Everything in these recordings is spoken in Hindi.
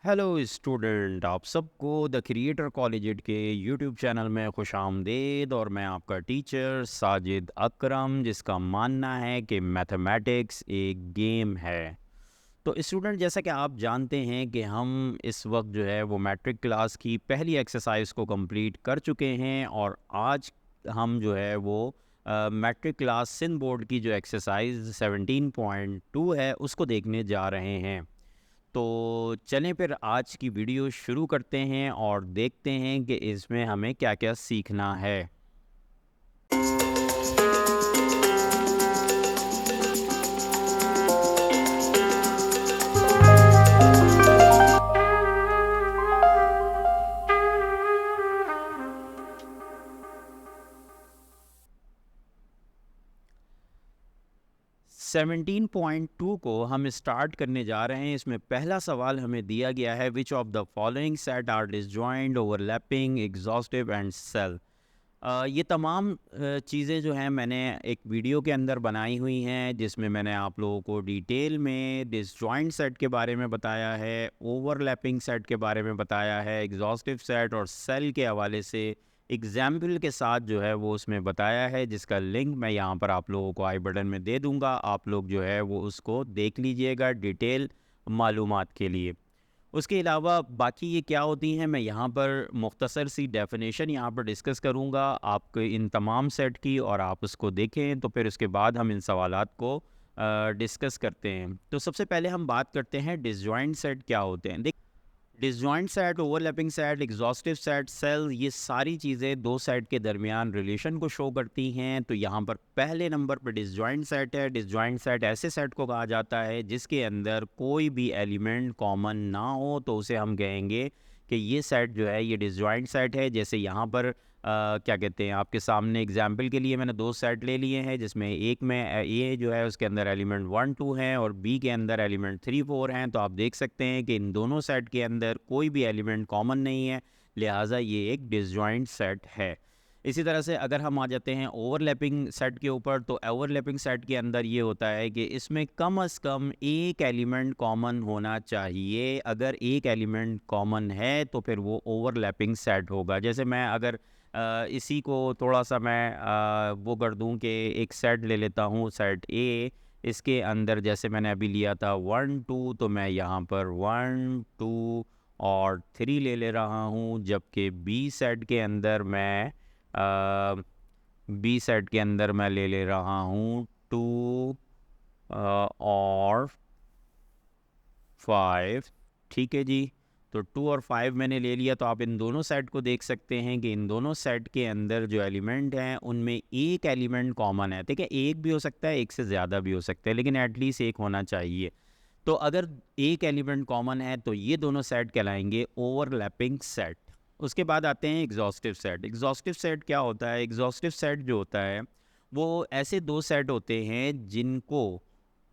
हेलो स्टूडेंट, आप सबको द क्रिएटर कॉलेज के यूट्यूब चैनल में खुश आमदीद। और मैं आपका टीचर साजिद अकरम, जिसका मानना है कि मैथमेटिक्स एक गेम है। तो स्टूडेंट, जैसा कि आप जानते हैं कि हम इस वक्त जो है वो मैट्रिक क्लास की पहली एक्सरसाइज को कंप्लीट कर चुके हैं, और आज हम जो है वो मैट्रिक क्लास सिंध बोर्ड की जो एक्सरसाइज 17.2 है उसको देखने जा रहे हैं। तो चलें फिर आज की वीडियो शुरू करते हैं और देखते हैं कि इसमें हमें क्या क्या सीखना है। 17.2 को हम स्टार्ट करने जा रहे हैं। इसमें पहला सवाल हमें दिया गया है, which of the following set are disjoint, overlapping, exhaustive and cell. ये तमाम चीज़ें जो हैं मैंने एक वीडियो के अंदर बनाई हुई हैं, जिसमें मैंने आप लोगों को डिटेल में डिसजॉइंट सेट के बारे में बताया है, ओवरलैपिंग सेट के बारे में बताया है, एग्जॉस्टिव सेट और सेल के हवाले से एग्जाम्पल के साथ जो है वो उसमें बताया है, जिसका लिंक मैं यहाँ पर आप लोगों को आई बटन में दे दूँगा। आप लोग जो है वो उसको देख लीजिएगा डिटेल मालूमात के लिए। उसके अलावा बाकी ये क्या होती हैं, मैं यहाँ पर मुख्तसर सी डेफिनेशन यहाँ पर डिस्कस करूँगा आपको इन तमाम सेट की, और आप उसको देखें तो फिर उसके बाद हम इन सवालात को डिस्कस करते हैं। तो सबसे पहले हम बात करते हैं डिसजॉइंट सेट क्या होते हैं। Disjoint set, overlapping set, exhaustive set, cell, ये सारी चीज़ें दो सेट के दरमियान रिलेशन को शो करती हैं। तो यहाँ पर पहले नंबर पर डिसजॉइंट सेट है। डिसजॉइंट सेट ऐसे सेट को कहा जाता है जिसके अंदर कोई भी एलिमेंट कॉमन ना हो, तो उसे हम कहेंगे कि ये सेट जो है ये डिसजॉइंट सेट है। जैसे यहाँ पर क्या कहते हैं, आपके सामने एग्जाम्पल के लिए मैंने दो सेट ले लिए हैं, जिसमें एक में ए जो है उसके अंदर एलिमेंट 1 2 हैं और बी के अंदर एलिमेंट 3 4 हैं। तो आप देख सकते हैं कि इन दोनों सेट के अंदर कोई भी एलिमेंट कॉमन नहीं है, लिहाजा ये एक डिसजॉइंट सेट है। इसी तरह से अगर हम आ जाते हैं ओवरलैपिंग सेट के ऊपर, तो ओवरलैपिंग सेट के अंदर ये होता है कि इसमें कम से कम एक एलिमेंट कॉमन होना चाहिए। अगर एक एलिमेंट कॉमन है तो फिर वो ओवरलैपिंग सेट होगा। जैसे मैं अगर इसी को थोड़ा सा मैं वो कर दूं कि एक सेट ले लेता हूँ, सेट ए। इसके अंदर जैसे मैंने अभी लिया था 1 2, तो मैं यहाँ पर 1 2 और 3 ले रहा हूँ। जबकि बी सेट के अंदर मैं ले रहा हूँ 2 और 5। ठीक है जी। तो 2 और 5 मैंने ले लिया। तो आप इन दोनों सेट को देख सकते हैं कि इन दोनों सेट के अंदर जो एलिमेंट हैं उनमें एक एलिमेंट कॉमन है। ठीक है, एक भी हो सकता है, एक से ज़्यादा भी हो सकता है, लेकिन एटलीस्ट एक होना चाहिए। तो अगर एक एलिमेंट कॉमन है तो ये दोनों सेट कहलाएंगे ओवरलैपिंग सेट। उसके बाद आते हैं एग्जॉस्टिव सेट। एग्जॉस्टिव सेट क्या होता है? एग्जॉस्टिव सेट जो होता है वो ऐसे दो सेट होते हैं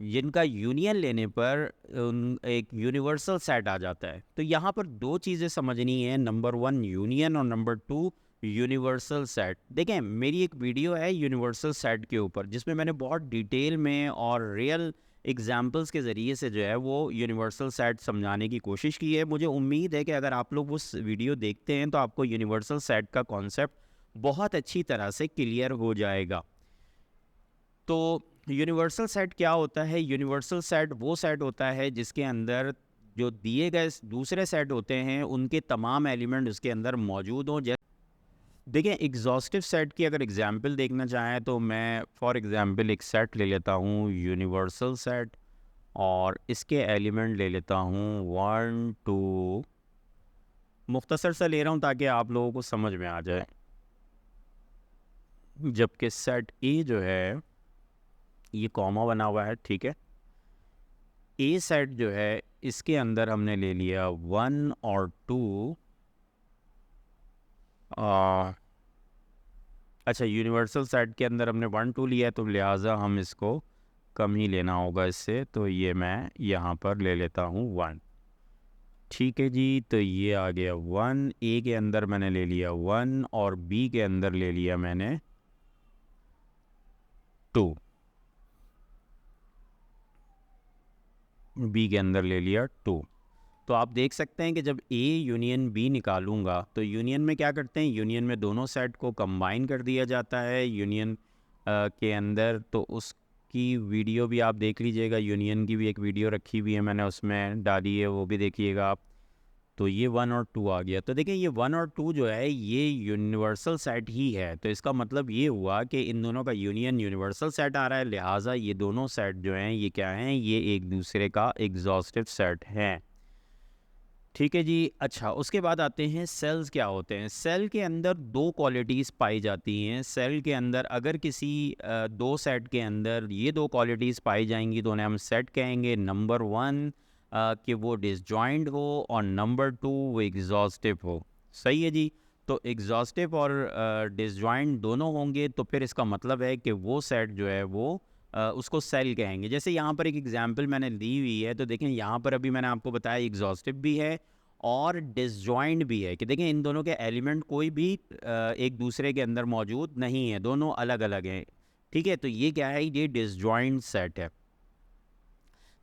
जिनका यूनियन लेने पर एक यूनिवर्सल सेट आ जाता है। तो यहाँ पर दो चीज़ें समझनी है, नंबर 1 यूनियन और नंबर 2 यूनिवर्सल सेट। देखें, मेरी एक वीडियो है यूनिवर्सल सेट के ऊपर, जिसमें मैंने बहुत डिटेल में और रियल एग्जाम्पल्स के ज़रिए से जो है वो यूनिवर्सल सेट समझाने की कोशिश की है। मुझे उम्मीद है कि अगर आप लोग उस वीडियो देखते हैं तो आपको यूनिवर्सल सेट का कॉन्सेप्ट बहुत अच्छी तरह से क्लियर हो जाएगा। तो यूनिवर्सल सेट क्या होता है? यूनिवर्सल सेट वो सेट होता है जिसके अंदर जो दिए गए दूसरे सेट होते हैं उनके तमाम एलिमेंट उसके अंदर मौजूद हों। देखिए, एग्जॉस्टिव सेट की अगर एग्जांपल देखना चाहें तो मैं फॉर एग्जांपल एक सेट ले लेता हूँ यूनिवर्सल सेट, और इसके एलिमेंट ले लेता हूँ 1 2। मुख्तसर सा ले रहा हूँ ताकि आप लोगों को समझ में आ जाए। जबकि सेट ए जो है ये कॉमा बना हुआ है, ठीक है। ए सेट जो है इसके अंदर हमने ले लिया 1 और 2। अच्छा, यूनिवर्सल सेट के अंदर हमने 1 2 लिया है, तो लिहाजा हम इसको कम ही लेना होगा इससे। तो ये मैं यहाँ पर ले लेता हूँ 1। ठीक है जी। तो ये आ गया 1। ए के अंदर मैंने ले लिया 1 और बी के अंदर ले लिया मैंने 2। बी के अंदर ले लिया 2। तो आप देख सकते हैं कि जब ए यूनियन बी निकालूंगा तो यूनियन में क्या करते हैं, यूनियन में दोनों सेट को कंबाइन कर दिया जाता है यूनियन के अंदर। तो उसकी वीडियो भी आप देख लीजिएगा, यूनियन की भी एक वीडियो रखी हुई है मैंने, उसमें डाली है, वो भी देखिएगा आप। तो ये 1 और 2 आ गया। तो देखिए ये 1 और 2 जो है ये यूनिवर्सल सेट ही है। तो इसका मतलब ये हुआ कि इन दोनों का यूनियन यूनिवर्सल सेट आ रहा है, लिहाजा ये दोनों सेट जो हैं ये क्या हैं, ये एक दूसरे का एग्जॉस्टिव सेट हैं। ठीक है जी। अच्छा, उसके बाद आते हैं सेल्स क्या होते हैं। सेल के अंदर दो क्वालिटीज़ पाई जाती हैं। सेल के अंदर अगर किसी दो सेट के अंदर ये दो क्वालिटीज़ पाई जाएंगी तो उन्हें हम सेट कहेंगे। नंबर 1 कि वो डिसजॉइंट हो, और नंबर 2 वो एग्जॉस्टिव हो। सही है जी। तो एग्जॉस्टिव और डिसजॉइंट दोनों होंगे तो फिर इसका मतलब है कि वो सेट जो है वो उसको सेल कहेंगे। जैसे यहाँ पर एक एग्जांपल मैंने दी हुई है, तो देखें यहाँ पर अभी मैंने आपको बताया एग्जॉस्टिव भी है और डिसजॉइंट भी है, कि देखें इन दोनों के एलिमेंट कोई भी एक दूसरे के अंदर मौजूद नहीं है, दोनों अलग अलग हैं। ठीक है, तो ये क्या है, ये डिसजॉइंट सेट है।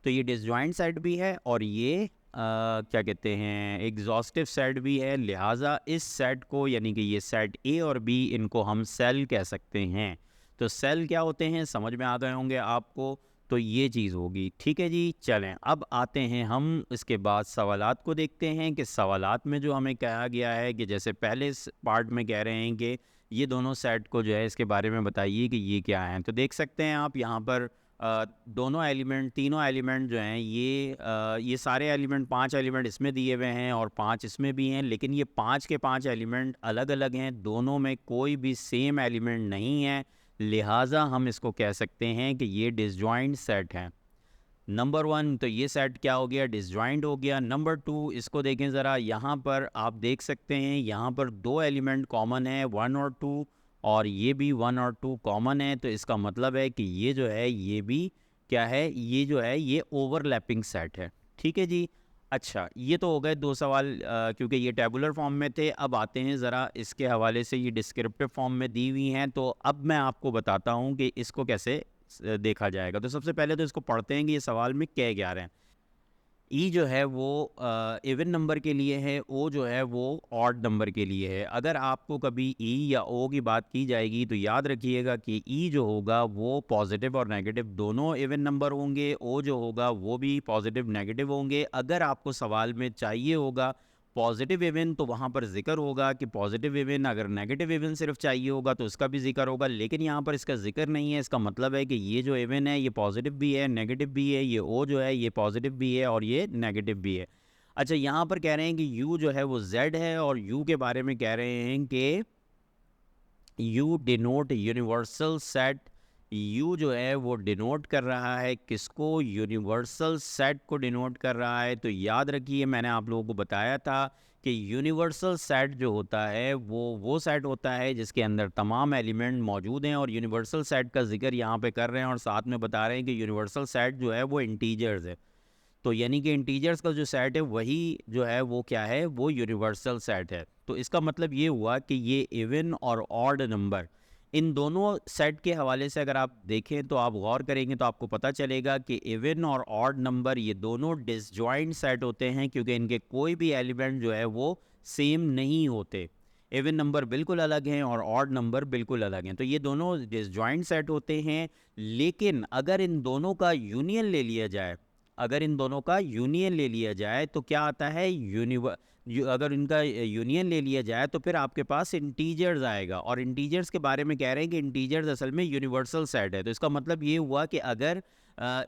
तो ये डिसजॉइंट सेट भी है और ये क्या कहते हैं, एग्जॉस्टिव सेट भी है। लिहाजा इस सेट को, यानी कि ये सेट ए और बी, इनको हम सेल कह सकते हैं। तो सेल क्या होते हैं समझ में आ गए होंगे आपको। तो ये चीज़ होगी। ठीक है जी। चलें अब आते हैं हम इसके बाद सवालात को देखते हैं कि सवालात में जो हमें कहा गया है कि जैसे पहले इस पार्ट में कह रहे हैं कि ये दोनों सेट को जो है इसके बारे में बताइए कि ये क्या हैं। तो देख सकते हैं आप यहाँ पर दोनों एलिमेंट, तीनों एलिमेंट जो हैं ये सारे एलिमेंट, 5 एलिमेंट इसमें दिए हुए हैं और 5 इसमें भी हैं, लेकिन ये 5 के 5 एलिमेंट अलग अलग हैं, दोनों में कोई भी सेम एलिमेंट नहीं है। लिहाजा हम इसको कह सकते हैं कि ये डिसजॉइंट सेट है। नंबर 1 तो ये सेट क्या हो गया, डिसजॉइंट हो गया। नंबर 2 इसको देखें ज़रा, यहाँ पर आप देख सकते हैं यहाँ पर दो एलिमेंट कॉमन है 1 और 2, और ये भी 1 और 2 कॉमन है। तो इसका मतलब है कि ये जो है ये भी क्या है, ये जो है ये ओवरलैपिंग सेट है। ठीक है जी। अच्छा, ये तो हो गए दो सवाल, क्योंकि ये टेबुलर फॉर्म में थे। अब आते हैं ज़रा इसके हवाले से, ये डिस्क्रिप्टिव फॉर्म में दी हुई हैं। तो अब मैं आपको बताता हूँ कि इसको कैसे देखा जाएगा। तो सबसे पहले तो इसको पढ़ते हैं कि ये सवाल में क्या रहे हैं। ई जो है वो इवन नंबर के लिए है, ओ जो है वो ऑड नंबर के लिए है। अगर आपको कभी ई या ओ की बात की जाएगी तो याद रखिएगा कि ई जो होगा वो पॉजिटिव और नेगेटिव दोनों इवन नंबर होंगे, ओ जो होगा वो भी पॉजिटिव नेगेटिव होंगे। अगर आपको सवाल में चाहिए होगा पॉजिटिव इवन तो वहाँ पर जिक्र होगा कि पॉजिटिव इवन, अगर नेगेटिव इवन सिर्फ चाहिए होगा तो इसका भी जिक्र होगा, लेकिन यहाँ पर इसका जिक्र नहीं है। इसका मतलब है कि ये जो इवन है ये पॉजिटिव भी है, नेगेटिव भी है, ये ओ जो है ये पॉजिटिव भी है और ये नेगेटिव भी है। अच्छा, यहाँ पर कह रहे हैं कि यू जो है वो जेड है, और यू के बारे में कह रहे हैं कि you denote universal set. You जो है वो डिनोट कर रहा है किसको, यूनिवर्सल सेट को डिनोट कर रहा है। तो याद रखिए मैंने आप लोगों को बताया था कि यूनिवर्सल सेट जो होता है वो सेट होता है जिसके अंदर तमाम एलिमेंट मौजूद हैं, और यूनिवर्सल सेट का जिक्र यहाँ पे कर रहे हैं और साथ में बता रहे हैं कि यूनिवर्सल सेट जो है वो इंटीजर्स है। तो यानी कि इंटीजर्स का जो सेट है वही जो है वो क्या है, वो यूनिवर्सल सेट है। तो इसका मतलब ये हुआ कि ये इवन और ऑड नंबर, इन दोनों सेट के हवाले से अगर आप देखें तो आप गौर करेंगे तो आपको पता चलेगा कि इवन और ऑड नंबर ये दोनों डिसजॉइंट सेट होते हैं, क्योंकि इनके कोई भी एलिमेंट जो है वो सेम नहीं होते। इवन नंबर बिल्कुल अलग हैं और ऑड नंबर बिल्कुल अलग हैं, तो ये दोनों डिसजॉइंट सेट होते हैं। लेकिन अगर इन दोनों का यूनियन ले लिया जाए, अगर इन दोनों का यूनियन ले लिया जाए तो क्या आता है, अगर इनका यूनियन ले लिया जाए तो फिर आपके पास इंटीजर्स आएगा, और इंटीजर्स के बारे में कह रहे हैं कि इंटीजर्स असल में यूनिवर्सल सेट है। तो इसका मतलब ये हुआ कि अगर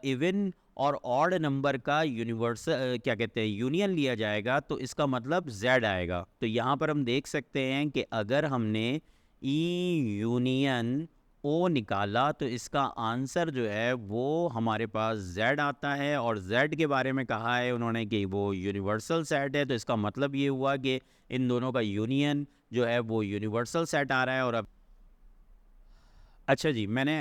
इवन और ऑड नंबर का यूनिवर्सल क्या कहते हैं यूनियन लिया जाएगा तो इसका मतलब z आएगा। तो यहाँ पर हम देख सकते हैं कि अगर हमने ई यूनियन ओ निकाला तो इसका आंसर जो है वो हमारे पास z आता है, और z के बारे में कहा है उन्होंने कि वो यूनिवर्सल सेट है। तो इसका मतलब ये हुआ कि इन दोनों का यूनियन जो है वो यूनिवर्सल सेट आ रहा है। और अब अच्छा जी, मैंने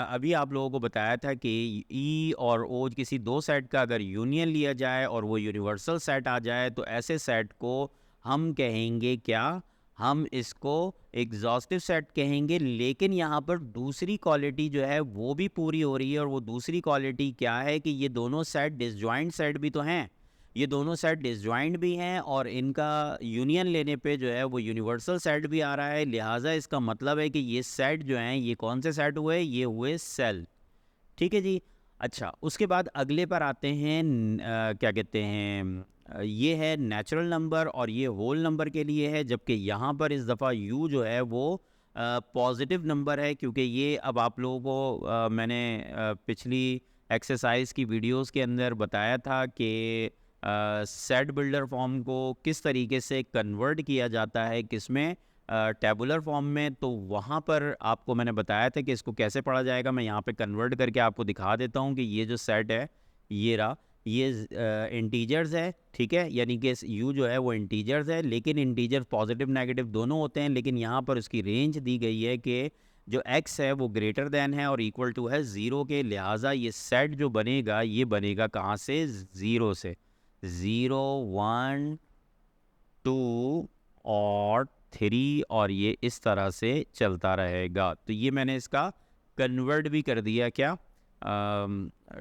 अभी आप लोगों को बताया था कि ई और ओ किसी दो सेट का अगर यूनियन लिया जाए और वो यूनिवर्सल सेट आ जाए तो ऐसे सेट को हम कहेंगे क्या, हम इसको एग्जॉस्टिव सेट कहेंगे। लेकिन यहाँ पर दूसरी क्वालिटी जो है वो भी पूरी हो रही है, और वो दूसरी क्वालिटी क्या है कि ये दोनों सेट डिसजॉइंट सेट भी तो हैं। ये दोनों सेट डिसजॉइंट भी हैं और इनका यूनियन लेने पे जो है वो यूनिवर्सल सेट भी आ रहा है, लिहाजा इसका मतलब है कि ये सेट जो हैं ये कौन से सेट हुए, ये हुए सेल। ठीक है जी। अच्छा, उसके बाद अगले पर आते हैं क्या कहते हैं, ये है नेचुरल नंबर और ये होल नंबर के लिए है, जबकि यहाँ पर इस दफ़ा यू जो है वो पॉजिटिव नंबर है, क्योंकि ये अब आप लोगों को मैंने पिछली एक्सरसाइज की वीडियोस के अंदर बताया था कि सेट बिल्डर फॉर्म को किस तरीके से कन्वर्ट किया जाता है, किसमें, टैबुलर फॉर्म में। तो वहाँ पर आपको मैंने बताया था कि इसको कैसे पढ़ा जाएगा। मैं यहाँ पे कन्वर्ट करके आपको दिखा देता हूँ कि ये जो सेट है ये रहा, ये इंटीजर्स है, ठीक है, यानी कि यू जो है वो इंटीजर्स है, लेकिन इंटीजर पॉजिटिव नेगेटिव दोनों होते हैं, लेकिन यहाँ पर उसकी रेंज दी गई है कि जो x है वो ग्रेटर देन है और इक्वल टू है 0 के, लिहाजा ये सेट जो बनेगा ये बनेगा कहाँ से, 0 से। 0 1 2 और 3 और ये इस तरह से चलता रहेगा। तो ये मैंने इसका कन्वर्ट भी कर दिया, क्या,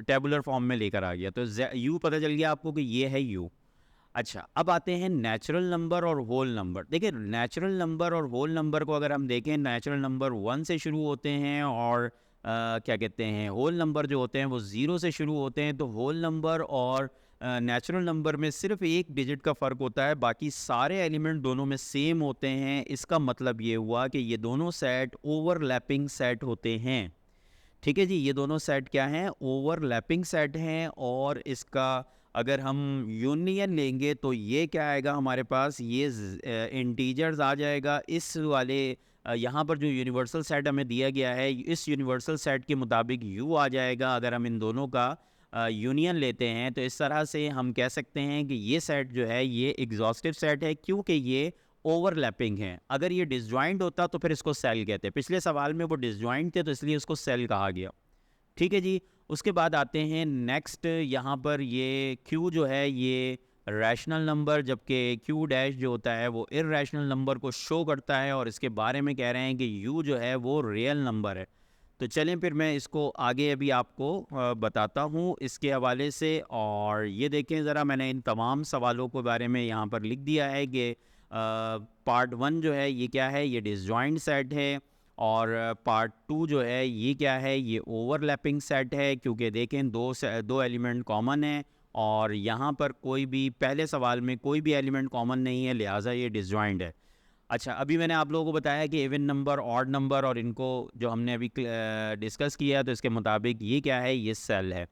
टेबुलर फॉर्म में लेकर आ गया। तो यू पता चल गया आपको कि ये है यू। अच्छा, अब आते हैं नेचुरल नंबर और होल नंबर। देखिए, नेचुरल नंबर और होल नंबर को अगर हम देखें, नेचुरल नंबर 1 से शुरू होते हैं और क्या कहते हैं, होल नंबर जो होते हैं वो 0 से शुरू होते हैं। तो होल नंबर और नेचुरल नंबर में सिर्फ एक डिजिट का फ़र्क होता है, बाकी सारे एलिमेंट दोनों में सेम होते हैं। इसका मतलब ये हुआ कि ये दोनों सेट ओवरलैपिंग सेट होते हैं। ठीक है जी, ये दोनों सेट क्या हैं, ओवरलैपिंग सेट हैं। और इसका अगर हम यूनियन लेंगे तो ये क्या आएगा हमारे पास, ये इंटीजर्स आ जाएगा। इस वाले यहाँ पर जो यूनिवर्सल सेट हमें दिया गया है, इस यूनिवर्सल सेट के मुताबिक यू आ जाएगा। अगर हम इन दोनों का यूनियन लेते हैं तो इस तरह से हम कह सकते हैं कि ये सेट जो है ये एग्जॉस्टिव सेट है, क्योंकि ये ओवरलैपिंग है। अगर ये डिसजॉइंट होता तो फिर इसको सेल कहते हैं। पिछले सवाल में वो डिसजॉइंट थे तो इसलिए उसको सेल कहा गया। ठीक है जी। उसके बाद आते हैं नेक्स्ट, यहाँ पर ये Q जो है ये रैशनल नंबर, जबकि Q डैश जो होता है वो इर्रेशनल नंबर को शो करता है, और इसके बारे में कह रहे हैं कि U जो है वो रियल नंबर है। तो चलें फिर मैं इसको आगे अभी आपको बताता हूँ इसके हवाले से। और ये देखें ज़रा, मैंने इन तमाम सवालों के बारे में यहाँ पर लिख दिया है कि पार्ट 1 जो है ये क्या है, ये डिसजॉइंट सेट है। और पार्ट 2 जो है ये क्या है, ये ओवरलैपिंग सेट है, क्योंकि देखें दो एलिमेंट कॉमन है और यहाँ पर कोई भी, पहले सवाल में कोई भी एलिमेंट कॉमन नहीं है, लिहाजा ये डिसजॉइंट है। अच्छा, अभी मैंने आप लोगों को बताया कि इवन नंबर, ऑड नंबर, और इनको जो हमने अभी डिस्कस किया तो इसके मुताबिक ये क्या है, ये सेल है।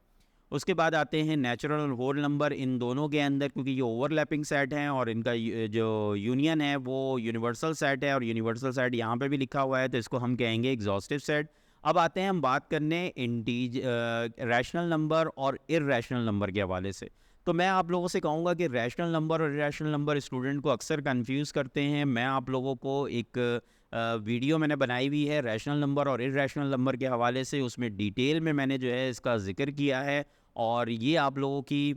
उसके बाद आते हैं नेचुरल और होल नंबर। इन दोनों के अंदर, क्योंकि ये ओवरलैपिंग सेट हैं और इनका जो यूनियन है वो यूनिवर्सल सेट है, और यूनिवर्सल सेट यहाँ पे भी लिखा हुआ है, तो इसको हम कहेंगे एग्जॉस्टिव सेट। अब आते हैं हम बात करने रैशनल नंबर और इर्रेशनल नंबर के हवाले से। तो मैं आप लोगों से कहूँगा कि रैशनल नंबर और इर्रेशनल नंबर स्टूडेंट को अक्सर कंफ्यूज करते हैं। मैं आप लोगों को एक वीडियो मैंने बनाई हुई है रैशनल नंबर और इर्रेशनल नंबर के हवाले से, उसमें डिटेल में मैंने जो है इसका जिक्र किया है, और ये आप लोगों की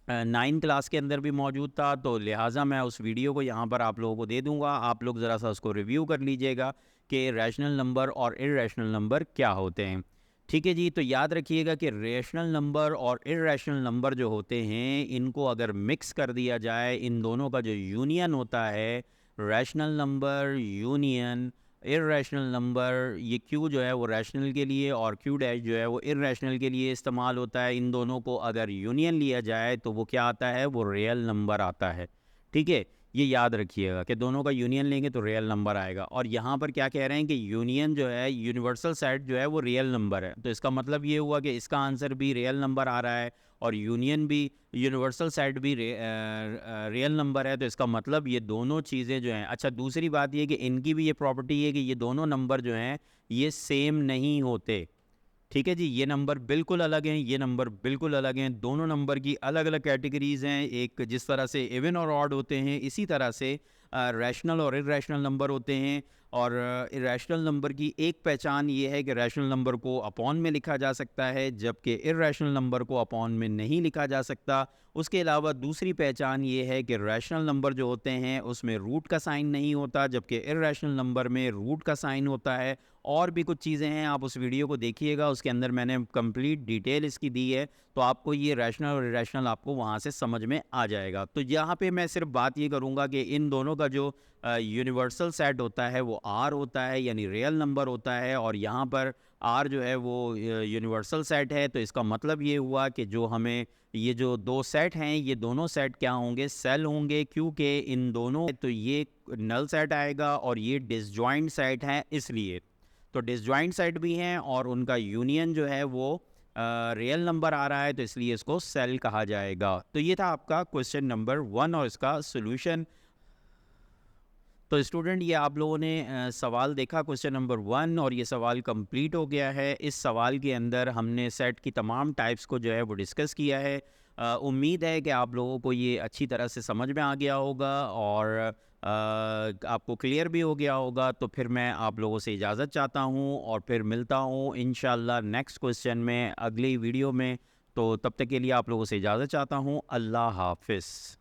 9th क्लास के अंदर भी मौजूद था। तो लिहाजा मैं उस वीडियो को यहाँ पर आप लोगों को दे दूँगा, आप लोग ज़रा सा उसको रिव्यू कर लीजिएगा कि रैशनल नंबर और इर्रेशनल नंबर क्या होते हैं। ठीक है जी। तो याद रखिएगा कि रैशनल नंबर और इर्रेशनल नंबर जो होते हैं, इनको अगर मिक्स कर दिया जाए, इन दोनों का जो यूनियन होता है, rational number union irrational number, ये Q जो है वो रैशनल के लिए और Q डैश जो है वो इर्रेशनल के लिए इस्तेमाल होता है। इन दोनों को अगर यूनियन लिया जाए तो वो क्या आता है, वो रियल नंबर आता है। ठीक है, ये याद रखिएगा कि दोनों का यूनियन लेंगे तो रियल नंबर आएगा। और यहाँ पर क्या कह रहे हैं कि यूनियन जो है, यूनिवर्सल सेट जो है वो रियल नंबर है, तो इसका मतलब ये हुआ कि इसका आंसर भी रियल नंबर आ रहा है और यूनियन भी, यूनिवर्सल सेट भी रियल नंबर है, तो इसका मतलब ये दोनों चीज़ें जो हैं। अच्छा, दूसरी बात ये कि इनकी भी ये प्रॉपर्टी है कि ये दोनों नंबर जो हैं ये सेम नहीं होते। ठीक है जी, ये नंबर बिल्कुल अलग हैं, ये नंबर बिल्कुल अलग हैं, दोनों नंबर की अलग अलग कैटेगरीज़ हैं। एक जिस तरह से इवन और ऑड होते हैं, इसी तरह से रैशनल और इर्रेशनल नंबर होते हैं। और इरेशनल नंबर की एक पहचान ये है कि रैशनल नंबर को अपॉन में लिखा जा सकता है, जबकि इर्रेशनल नंबर को अपॉन में नहीं लिखा जा सकता। उसके अलावा दूसरी पहचान ये है कि रैशनल नंबर जो होते हैं उसमें रूट का साइन नहीं होता, जबकि इर्रेशनल नंबर में रूट का साइन होता है। और भी कुछ चीज़ें हैं, आप उस वीडियो को देखिएगा, उसके अंदर मैंने कंप्लीट डिटेल इसकी दी है, तो आपको ये रैशनल और इरेशनल आपको वहाँ से समझ में आ जाएगा। तो यहाँ पे मैं सिर्फ बात ये करूँगा कि इन दोनों का जो यूनिवर्सल सेट होता है वो आर होता है, यानी रियल नंबर होता है, और यहाँ पर आर जो है वो यूनिवर्सल सेट है। तो इसका मतलब ये हुआ कि जो हमें ये जो दो सेट हैं, ये दोनों सेट क्या होंगे, सेल होंगे, क्योंकि इन दोनों तो ये नल सेट आएगा और ये डिसजॉइंट सेट है, इसलिए तो डिसजॉइंट सेट भी हैं और उनका यूनियन जो है वो रियल नंबर आ रहा है, तो इसलिए इसको सेल कहा जाएगा। तो ये था आपका क्वेश्चन नंबर 1 और इसका सोल्यूशन। तो स्टूडेंट, ये आप लोगों ने सवाल देखा क्वेश्चन नंबर 1, और ये सवाल कंप्लीट हो गया है। इस सवाल के अंदर हमने सेट की तमाम टाइप्स को जो है वो डिस्कस किया है। उम्मीद है कि आप लोगों को ये अच्छी तरह से समझ में आ गया होगा और आपको क्लियर भी हो गया होगा। तो फिर मैं आप लोगों से इजाज़त चाहता हूँ और फिर मिलता हूँ इंशाल्लाह नेक्स्ट क्वेश्चन में, अगली वीडियो में। तो तब तक के लिए आप लोगों से इजाज़त चाहता हूँ। अल्लाह हाफ़िज़।